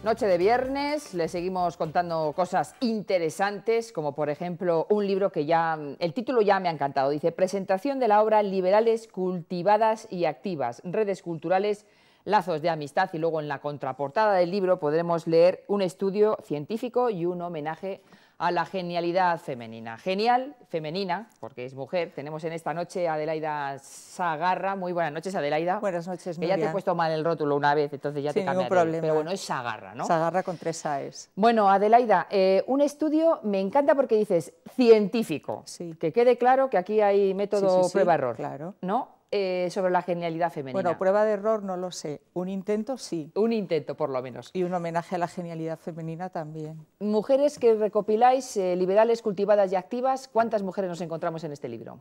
Noche de viernes, le seguimos contando cosas interesantes, como por ejemplo un libro que ya, el título ya me ha encantado, dice presentación de la obra Liberales cultivadas y activas, redes culturales, lazos de amistad, y luego en la contraportada del libro podremos leer un estudio científico y un homenaje a la genialidad femenina. Genial, femenina, porque es mujer. Tenemos en esta noche a Adelaida Sagarra. Muy buenas noches, Adelaida. Buenas noches, Nuria. Ya te he puesto mal el rótulo una vez, entonces ya Sin te cambiaré. ningún problema. Pero bueno, es Sagarra, ¿no? Sagarra con 3 A's. Bueno, Adelaida, un estudio me encanta porque dices científico. Sí. Que quede claro que aquí hay método prueba-error. Claro. ¿No? Sobre la genialidad femenina. Bueno, prueba de error no lo sé. Un intento sí. Un intento, por lo menos. Y un homenaje a la genialidad femenina también. Mujeres que recopiláis, liberales, cultivadas y activas. ¿Cuántas mujeres nos encontramos en este libro?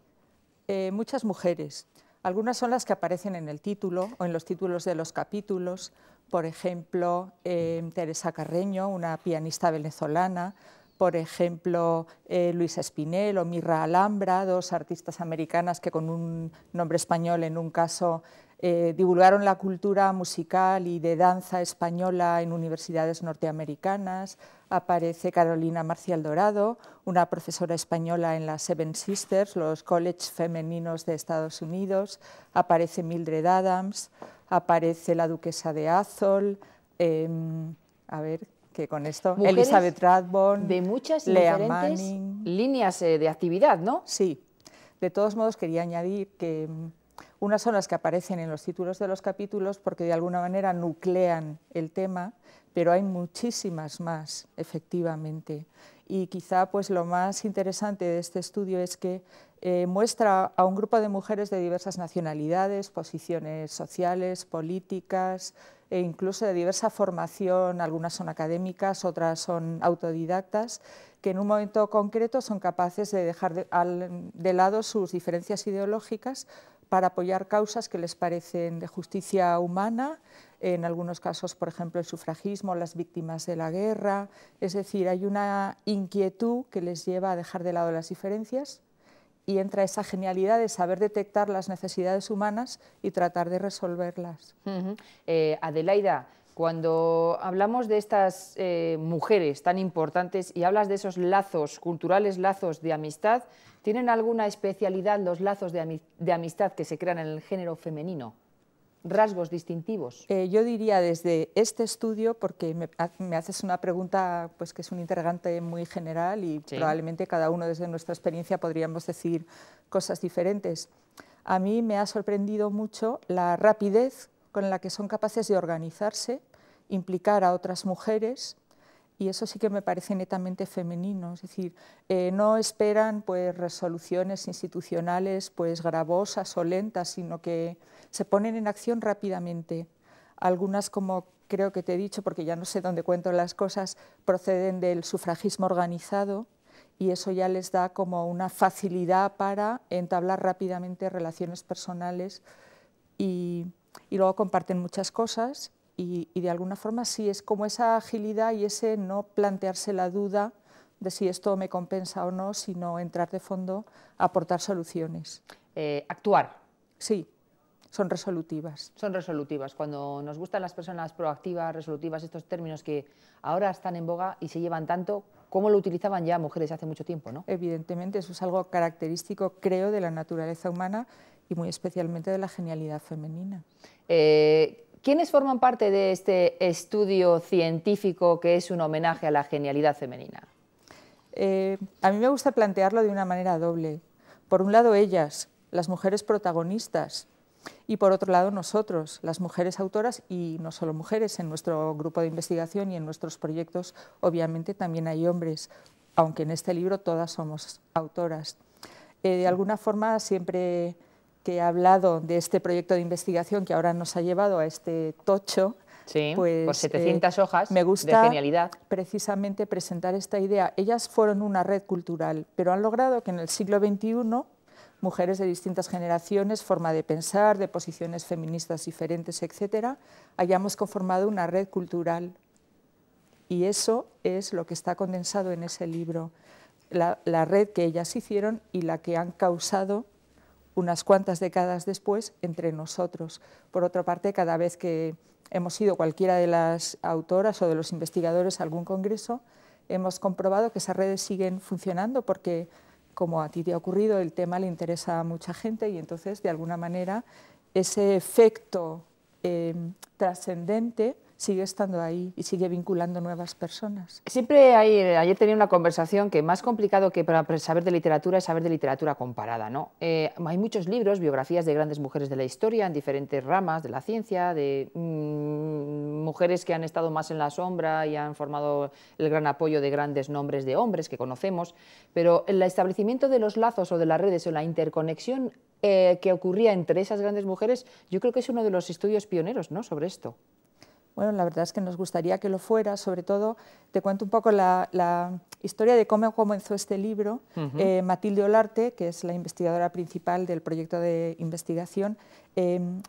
Muchas mujeres. Algunas son las que aparecen en el título o en los títulos de los capítulos. Por ejemplo, Teresa Carreño, una pianista venezolana. Por ejemplo, Luisa Espinel o Mirra Alhambra, dos artistas americanas que con un nombre español en un caso divulgaron la cultura musical y de danza española en universidades norteamericanas. Aparece Carolina Marcial Dorado, una profesora española en las Seven Sisters, los colleges femeninos de Estados Unidos. Aparece Mildred Adams, aparece la duquesa de Atholl, que con esto, mujeres Elizabeth Rathbone, de muchas y Lea diferentes Manning. líneas de actividad, ¿no? Sí. De todos modos, quería añadir que unas son las que aparecen en los títulos de los capítulos porque de alguna manera nuclean el tema, pero hay muchísimas más, efectivamente. Y quizá pues, lo más interesante de este estudio es que muestra a un grupo de mujeres de diversas nacionalidades, posiciones sociales, políticas, e incluso de diversa formación, algunas son académicas, otras son autodidactas, que en un momento concreto son capaces de dejar de lado sus diferencias ideológicas para apoyar causas que les parecen de justicia humana, en algunos casos, por ejemplo, el sufragismo, las víctimas de la guerra. Es decir, hay una inquietud que les lleva a dejar de lado las diferencias y entra esa genialidad de saber detectar las necesidades humanas y tratar de resolverlas. Adelaida, cuando hablamos de estas mujeres tan importantes y hablas de esos lazos culturales, lazos de amistad, ¿tienen alguna especialidad los lazos de amistad que se crean en el género femenino? ¿Rasgos distintivos? Yo diría desde este estudio, porque me haces una pregunta pues, que es un interrogante muy general y sí, probablemente cada uno desde nuestra experiencia podríamos decir cosas diferentes. A mí me ha sorprendido mucho la rapidez con la que son capaces de organizarse, implicar a otras mujeres, y eso sí que me parece netamente femenino, es decir, no esperan pues, resoluciones institucionales pues, gravosas o lentas, sino que se ponen en acción rápidamente. Algunas, como creo que te he dicho, porque ya no sé dónde cuento las cosas, proceden del sufragismo organizado y eso ya les da como una facilidad para entablar rápidamente relaciones personales y luego comparten muchas cosas. Y de alguna forma sí, es como esa agilidad y ese no plantearse la duda de si esto me compensa o no, sino entrar de fondo a aportar soluciones. Actuar. Sí, son resolutivas. Son resolutivas. Cuando nos gustan las personas proactivas, resolutivas, estos términos que ahora están en boga y se llevan tanto, ¿cómo lo utilizaban ya mujeres hace mucho tiempo, ¿no? Evidentemente, eso es algo característico, creo, de la naturaleza humana y muy especialmente de la genialidad femenina. ¿Quiénes forman parte de este estudio científico que es un homenaje a la genialidad femenina? A mí me gusta plantearlo de una manera doble. Por un lado ellas, las mujeres protagonistas, y por otro lado nosotros, las mujeres autoras, y no solo mujeres, en nuestro grupo de investigación y en nuestros proyectos obviamente también hay hombres, aunque en este libro todas somos autoras. De alguna forma siempre que he hablado de este proyecto de investigación que ahora nos ha llevado a este tocho, sí, pues, por 700 hojas me gusta de genialidad. Precisamente presentar esta idea. Ellas fueron una red cultural, pero han logrado que en el siglo XXI mujeres de distintas generaciones, forma de pensar, de posiciones feministas diferentes, etcétera, hayamos conformado una red cultural. Y eso es lo que está condensado en ese libro, la red que ellas hicieron y la que han causado unas cuantas décadas después entre nosotros. Por otra parte, cada vez que hemos ido cualquiera de las autoras o de los investigadores a algún congreso, hemos comprobado que esas redes siguen funcionando porque, como a ti te ha ocurrido, el tema le interesa a mucha gente y entonces, de alguna manera, ese efecto trascendente sigue estando ahí y sigue vinculando nuevas personas. Siempre ayer tenía una conversación que más complicado que para saber de literatura es saber de literatura comparada, ¿no? Hay muchos libros, biografías de grandes mujeres de la historia en diferentes ramas de la ciencia, de mujeres que han estado más en la sombra y han formado el gran apoyo de grandes nombres de hombres que conocemos, pero el establecimiento de los lazos o de las redes o la interconexión que ocurría entre esas grandes mujeres, yo creo que es uno de los estudios pioneros, ¿no?, sobre esto. Bueno, la verdad es que nos gustaría que lo fuera. Sobre todo, te cuento un poco la historia de cómo comenzó este libro. Matilde Olarte, que es la investigadora principal del proyecto de investigación,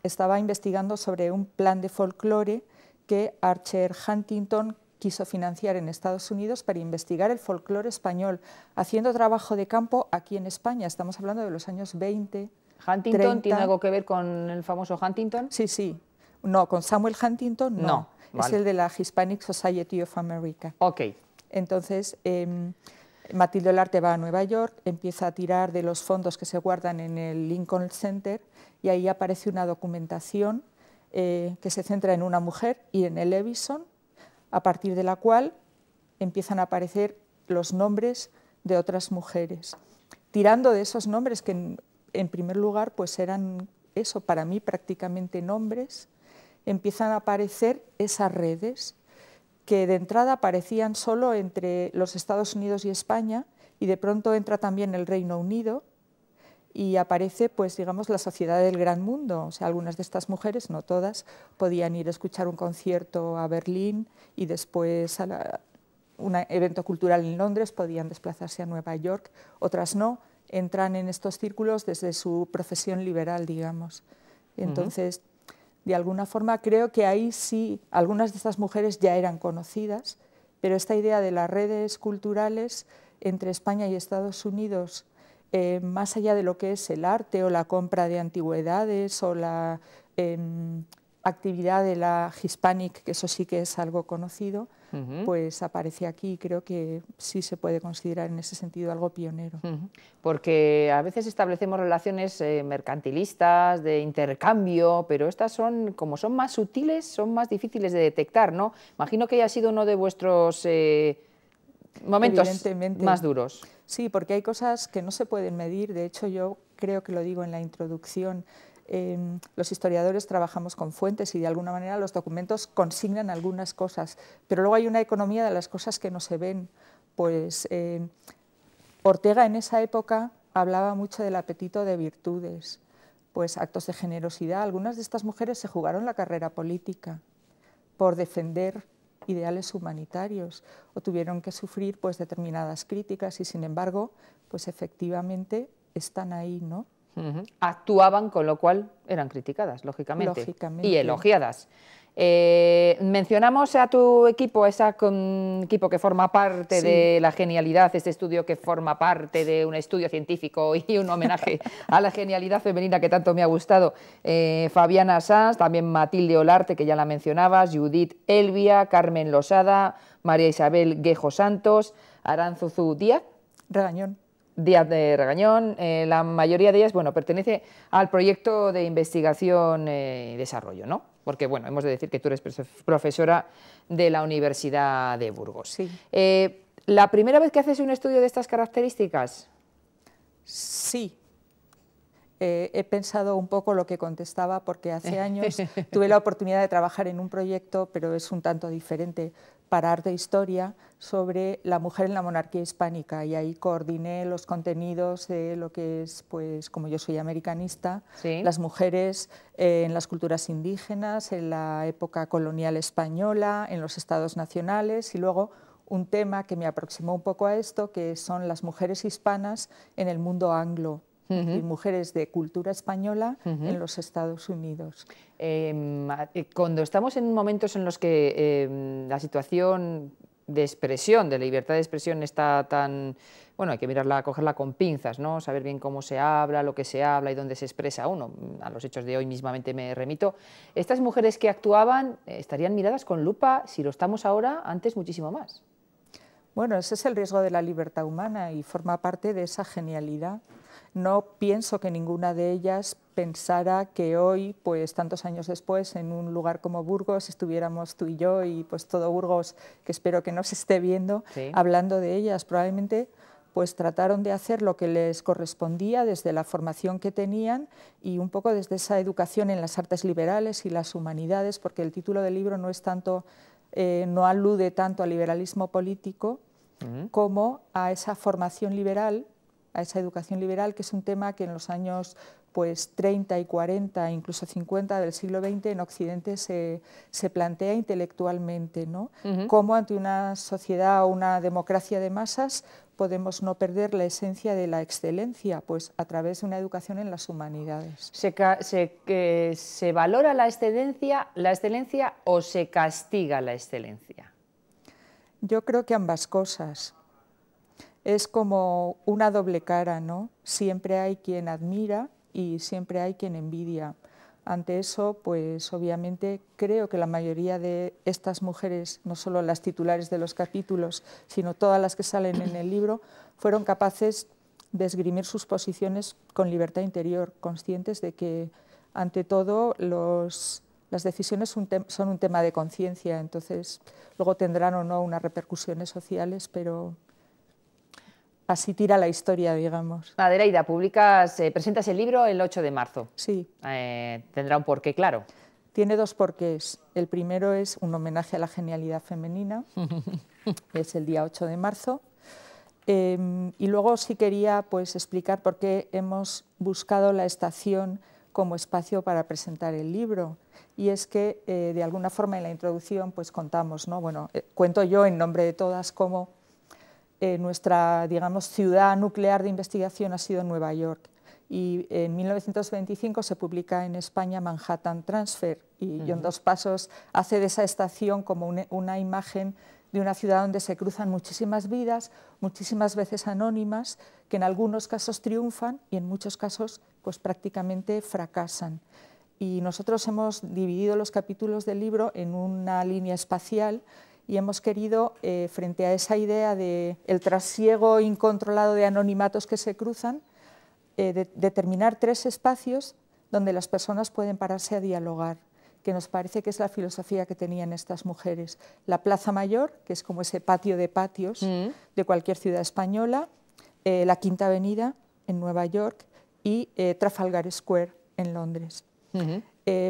estaba investigando sobre un plan de folclore que Archer Huntington quiso financiar en Estados Unidos para investigar el folclore español, haciendo trabajo de campo aquí en España. Estamos hablando de los años 20, ¿Huntington 30. tiene algo que ver con el famoso Huntington? Sí, sí. No, con Samuel Huntington no. Vale. Es el de la Hispanic Society of America. Ok. Entonces, Matilde Olarte va a Nueva York, empieza a tirar de los fondos que se guardan en el Lincoln Center y ahí aparece una documentación que se centra en una mujer, Irene Levison, a partir de la cual empiezan a aparecer los nombres de otras mujeres. Tirando de esos nombres que en primer lugar pues eran eso, para mí prácticamente nombres, empiezan a aparecer esas redes que de entrada aparecían solo entre los Estados Unidos y España y de pronto entra también el Reino Unido y aparece, pues digamos, la sociedad del gran mundo. O sea, algunas de estas mujeres, no todas, podían ir a escuchar un concierto a Berlín y después a un evento cultural en Londres, podían desplazarse a Nueva York, otras no, entran en estos círculos desde su profesión liberal, digamos. Entonces, de alguna forma, creo que ahí sí, algunas de estas mujeres ya eran conocidas, pero esta idea de las redes culturales entre España y Estados Unidos, más allá de lo que es el arte o la compra de antigüedades o la actividad de la Hispanic, que eso sí que es algo conocido, pues aparece aquí y creo que sí se puede considerar en ese sentido algo pionero. Porque a veces establecemos relaciones mercantilistas, de intercambio, pero estas son, como son más sutiles, son más difíciles de detectar, ¿no? Imagino que haya sido uno de vuestros momentos más duros. Sí, porque hay cosas que no se pueden medir. De hecho, yo creo que lo digo en la introducción. Los historiadores trabajamos con fuentes y de alguna manera los documentos consignan algunas cosas, pero luego hay una economía de las cosas que no se ven. Pues Ortega en esa época hablaba mucho del apetito de virtudes, pues actos de generosidad. Algunas de estas mujeres se jugaron la carrera política por defender ideales humanitarios o tuvieron que sufrir pues determinadas críticas y sin embargo pues efectivamente están ahí, ¿no? Actuaban, con lo cual eran criticadas, lógicamente. Y elogiadas. Mencionamos a tu equipo, ese equipo que forma parte de la genialidad, este estudio que forma parte de un estudio científico y un homenaje a la genialidad femenina que tanto me ha gustado. Fabiana Sanz, también Matilde Olarte, que ya la mencionabas, Judith Elvia, Carmen Losada, María Isabel Guejo Santos, Aránzuzu Díaz de Regañón. La mayoría de ellas, bueno, pertenece al proyecto de investigación y desarrollo, ¿no? Porque, bueno, hemos de decir que tú eres profesora de la Universidad de Burgos. Sí. ¿La primera vez que haces un estudio de estas características? Sí. He pensado un poco lo que contestaba porque hace años tuve la oportunidad de trabajar en un proyecto, pero es un tanto diferente, para Arte e Historia, sobre la mujer en la monarquía hispánica y ahí coordiné los contenidos de lo que es, pues como yo soy americanista, las mujeres en las culturas indígenas, en la época colonial española, en los estados nacionales y luego un tema que me aproximó un poco a esto, que son las mujeres hispanas en el mundo anglo. Y mujeres de cultura española en los Estados Unidos. Cuando estamos en momentos en los que la situación de expresión, de libertad de expresión está tan... Bueno, hay que mirarla, cogerla con pinzas, ¿no? Saber bien cómo se habla, lo que se habla y dónde se expresa uno. A los hechos de hoy mismamente me remito. Estas mujeres que actuaban estarían miradas con lupa, si lo estamos ahora, antes muchísimo más. Bueno, ese es el riesgo de la libertad humana y forma parte de esa genialidad. No pienso que ninguna de ellas pensara que hoy, pues tantos años después, en un lugar como Burgos, estuviéramos tú y yo y pues todo Burgos, que espero que nos esté viendo, sí, hablando de ellas. Probablemente pues trataron de hacer lo que les correspondía desde la formación que tenían y un poco desde esa educación en las artes liberales y las humanidades, porque el título del libro no es tanto, no alude tanto al liberalismo político como a esa formación liberal, a esa educación liberal, que es un tema que en los años pues 30 y 40, incluso 50 del siglo XX en Occidente se plantea intelectualmente, ¿no? Cómo ante una sociedad o una democracia de masas podemos no perder la esencia de la excelencia, pues a través de una educación en las humanidades. ¿Se valora la excelencia o se castiga la excelencia? Yo creo que ambas cosas. Es como una doble cara, ¿no? Siempre hay quien admira y siempre hay quien envidia. Ante eso, pues obviamente creo que la mayoría de estas mujeres, no solo las titulares de los capítulos, sino todas las que salen en el libro, fueron capaces de esgrimir sus posiciones con libertad interior, conscientes de que, ante todo, las decisiones son un tema de conciencia, entonces luego tendrán o no unas repercusiones sociales, pero así tira la historia, digamos. Adelaida, presentas el libro el 8 de marzo. Sí. Tendrá un porqué claro. Tiene dos porqués. El primero es un homenaje a la genialidad femenina, es el día 8 de marzo. Y luego sí quería pues, explicar por qué hemos buscado la estación como espacio para presentar el libro. Y es que, de alguna forma, en la introducción pues, contamos, ¿no? Bueno, cuento yo en nombre de todas cómo nuestra, digamos, ciudad nuclear de investigación ha sido Nueva York. Y en 1925 se publica en España Manhattan Transfer y John Dos Passos hace de esa estación como una imagen de una ciudad donde se cruzan muchísimas vidas, muchísimas veces anónimas, que en algunos casos triunfan y en muchos casos pues, prácticamente fracasan. Y nosotros hemos dividido los capítulos del libro en una línea espacial y hemos querido, frente a esa idea del trasiego incontrolado de anonimatos que se cruzan, determinar tres espacios donde las personas pueden pararse a dialogar, que nos parece que es la filosofía que tenían estas mujeres. La Plaza Mayor, que es como ese patio de patios de cualquier ciudad española, la Quinta Avenida en Nueva York y Trafalgar Square en Londres.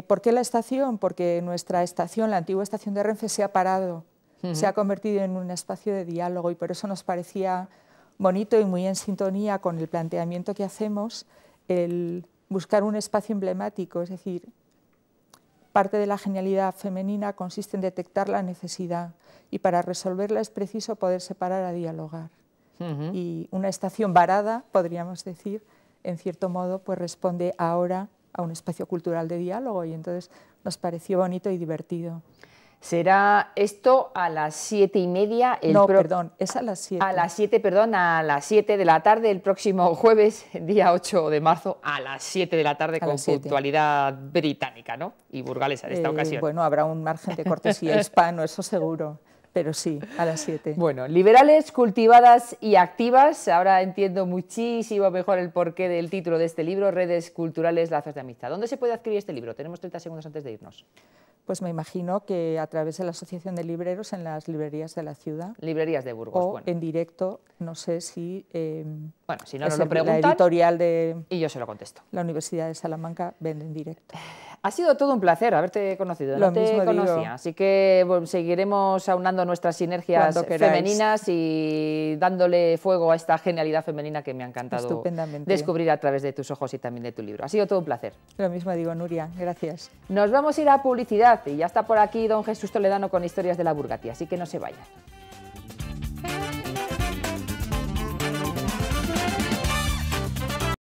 ¿Por qué la estación? Porque nuestra estación, la antigua estación de Renfe, se ha parado. Se ha convertido en un espacio de diálogo y por eso nos parecía bonito y muy en sintonía con el planteamiento que hacemos el buscar un espacio emblemático, es decir, parte de la genialidad femenina consiste en detectar la necesidad y para resolverla es preciso poderse parar a dialogar. Y una estación varada, podríamos decir, en cierto modo, pues responde ahora a un espacio cultural de diálogo y entonces nos pareció bonito y divertido. ¿Será esto a las 7:30? No, perdón, es a las 7. A las 7, perdón, a las 7 de la tarde, el próximo jueves, día 8 de marzo, a las 7 de la tarde, con puntualidad británica, ¿no? Y burgalesa en esta ocasión. Bueno, habrá un margen de cortesía hispano, eso seguro, pero sí, a las 7. Bueno, liberales, cultivadas y activas. Ahora entiendo muchísimo mejor el porqué del título de este libro, Redes Culturales, Lazos de Amistad. ¿Dónde se puede adquirir este libro? Tenemos 30 segundos antes de irnos. Pues me imagino que a través de la Asociación de Libreros en las librerías de la ciudad. Librerías de Burgos. O en directo, no sé si... bueno, si no nos lo preguntan, la editorial de... Y yo se lo contesto. La Universidad de Salamanca vende en directo. Ha sido todo un placer haberte conocido, no te conocía, así que bueno, seguiremos aunando nuestras sinergias femeninas y dándole fuego a esta genialidad femenina que me ha encantado descubrir a través de tus ojos y también de tu libro. Ha sido todo un placer. Lo mismo digo, Nuria, gracias. Nos vamos a ir a publicidad y ya está por aquí don Jesús Toledano con Historias de la Burgati, así que no se vayan.